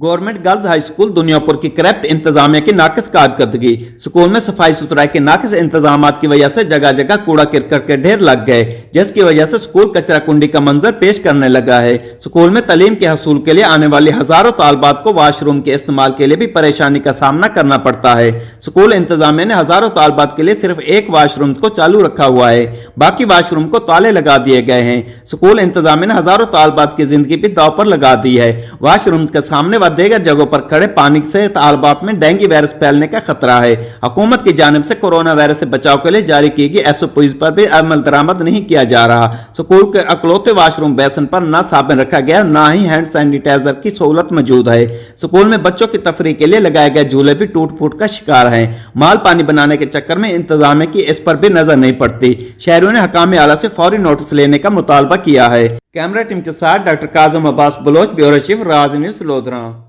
Government girls high school Duniyapur की corrupt इंतजामिया की नाकिस कारकर्दगी। स्कूल में सफाई सुथराई के नाकिस इंतजाम की वजह से जगह जगह कूड़ा करकट के ढेर लग गए, जिसकी वजह से स्कूल कचरा कुंडी का मंजर पेश करने लगा है। स्कूल में तालीम के हसूल के लिए आने वाली हजारों तालबात को वॉशरूम के इस्तेमाल के लिए भी परेशानी का सामना करना पड़ता है। स्कूल इंतजामिया ने हजारों तालबात के लिए सिर्फ एक वॉशरूम को चालू रखा हुआ है, बाकी वॉशरूम को ताले लगा दिए गए हैं। स्कूल इंतजामिया ने हजारों तालबात की जिंदगी भी दांव पर लगा दी है। वॉशरूम के सामने व दीगर जगहों पर खड़े पानी से तालबात में डेंगू वायरस फैलने का खतरा है। हुकूमत की जानिब से कोरोना वायरस से बचाव के लिए जारी की गई SOPs पर भी अमल दरामद नहीं किया जा रहा। स्कूल के अकलौते वॉशरूम बेसन पर न साबुन रखा गया, न ही हैंड सैनिटाइजर की सहूलत मौजूद है। स्कूल में बच्चों की तफरीह के लिए लगाए गए झूले भी टूट फूट का शिकार हैं। माल पानी बनाने के चक्कर में इंतजामिया की इस पर भी नजर नहीं पड़ती। शहरियों ने हकाम आला से फौरी नोटिस लेने का मुतालबा किया है। कैमरा टीम के साथ doctor काजम Abbas Bloch, bureau chief, राज न्यूज़, लोधरा।